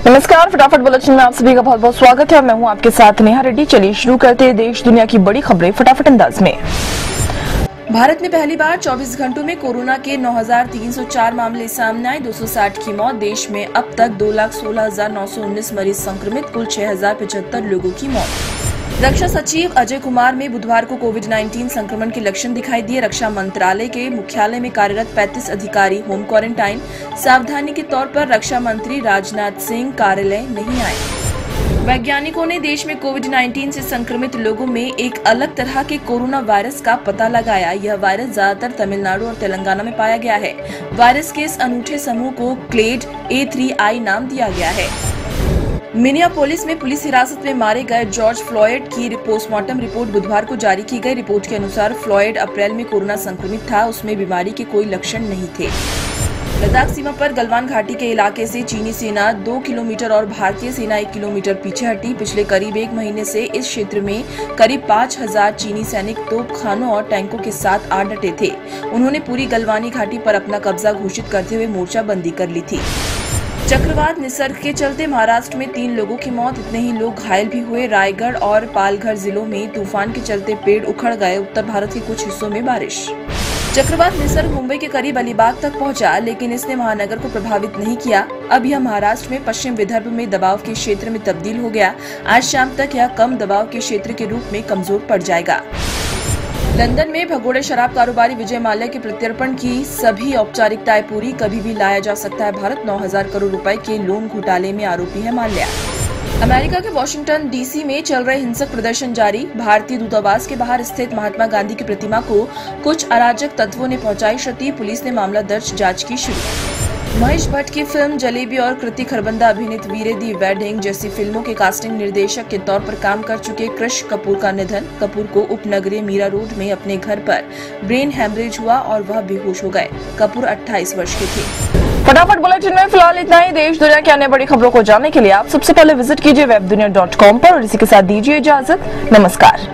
नमस्कार, फटाफट बुलेटिन में आप सभी का बहुत बहुत स्वागत है। मैं हूं आपके साथ नेहा रेड्डी। चलिए शुरू करते हैं देश दुनिया की बड़ी खबरें फटाफट अंदाज में। भारत में पहली बार 24 घंटों में कोरोना के 9,304 मामले सामने आए, 260 की मौत। देश में अब तक 2,16,919 मरीज संक्रमित, कुल 6,075 लोगों की मौत। रक्षा सचिव अजय कुमार में बुधवार को कोविड-19 संक्रमण के लक्षण दिखाई दिए। रक्षा मंत्रालय के मुख्यालय में कार्यरत 35 अधिकारी होम क्वारंटाइन। सावधानी के तौर पर रक्षा मंत्री राजनाथ सिंह कार्यालय नहीं आए। वैज्ञानिकों ने देश में कोविड-19 से संक्रमित लोगों में एक अलग तरह के कोरोना वायरस का पता लगाया। यह वायरस ज्यादातर तमिलनाडु और तेलंगाना में पाया गया है। वायरस के इस अनूठे समूह को क्लेड A3I नाम दिया गया है। मिनियापोलिस में पुलिस हिरासत में मारे गए जॉर्ज फ्लॉयड की पोस्टमार्टम रिपोर्ट बुधवार को जारी की गई। रिपोर्ट के अनुसार फ्लॉयड अप्रैल में कोरोना संक्रमित था। उसमें बीमारी के कोई लक्षण नहीं थे। लद्दाख सीमा पर गलवान घाटी के इलाके से चीनी सेना 2 किलोमीटर और भारतीय सेना 1 किलोमीटर पीछे हटी। पिछले करीब 1 महीने से इस क्षेत्र में करीब 5,000 चीनी सैनिक तोपखानों और टैंकों के साथ आ डटे थे। उन्होंने पूरी गलवानी घाटी पर अपना कब्जा घोषित करते हुए मोर्चाबंदी कर ली थी। चक्रवात निसर्ग के चलते महाराष्ट्र में 3 लोगों की मौत, इतने ही लोग घायल भी हुए। रायगढ़ और पालघर जिलों में तूफान के चलते पेड़ उखड़ गए। उत्तर भारत के कुछ हिस्सों में बारिश। चक्रवात निसर्ग मुंबई के करीब अलीबाग तक पहुंचा, लेकिन इसने महानगर को प्रभावित नहीं किया। अब यह महाराष्ट्र में पश्चिम विदर्भ में दबाव के क्षेत्र में तब्दील हो गया। आज शाम तक यह कम दबाव के क्षेत्र के रूप में कमजोर पड़ जाएगा। लंदन में भगोड़े शराब कारोबारी विजय माल्या के प्रत्यर्पण की सभी औपचारिकताएं पूरी, कभी भी लाया जा सकता है भारत। 9,000 करोड़ रुपए के लोन घोटाले में आरोपी है माल्या। अमेरिका के वॉशिंगटन डीसी में चल रहे हिंसक प्रदर्शन जारी। भारतीय दूतावास के बाहर स्थित महात्मा गांधी की प्रतिमा को कुछ अराजक तत्वों ने पहुंचाई क्षति। पुलिस ने मामला दर्ज, जांच की शुरू। महेश भट्ट की फिल्म जलेबी और कृति खरबंदा अभिनीत वीरे दी वेडिंग जैसी फिल्मों के कास्टिंग निर्देशक के तौर पर काम कर चुके कृष कपूर का निधन। कपूर को उपनगरीय मीरा रोड में अपने घर पर ब्रेन हैमरेज हुआ और वह बेहोश हो गए। कपूर 28 वर्ष के थे। फटाफट बुलेटिन में फिलहाल इतना ही। देश दुनिया की अन्य बड़ी खबरों को जानने के लिए आप सबसे पहले विजिट कीजिए webdunia.com पर और इसी के साथ दीजिए इजाजत। नमस्कार।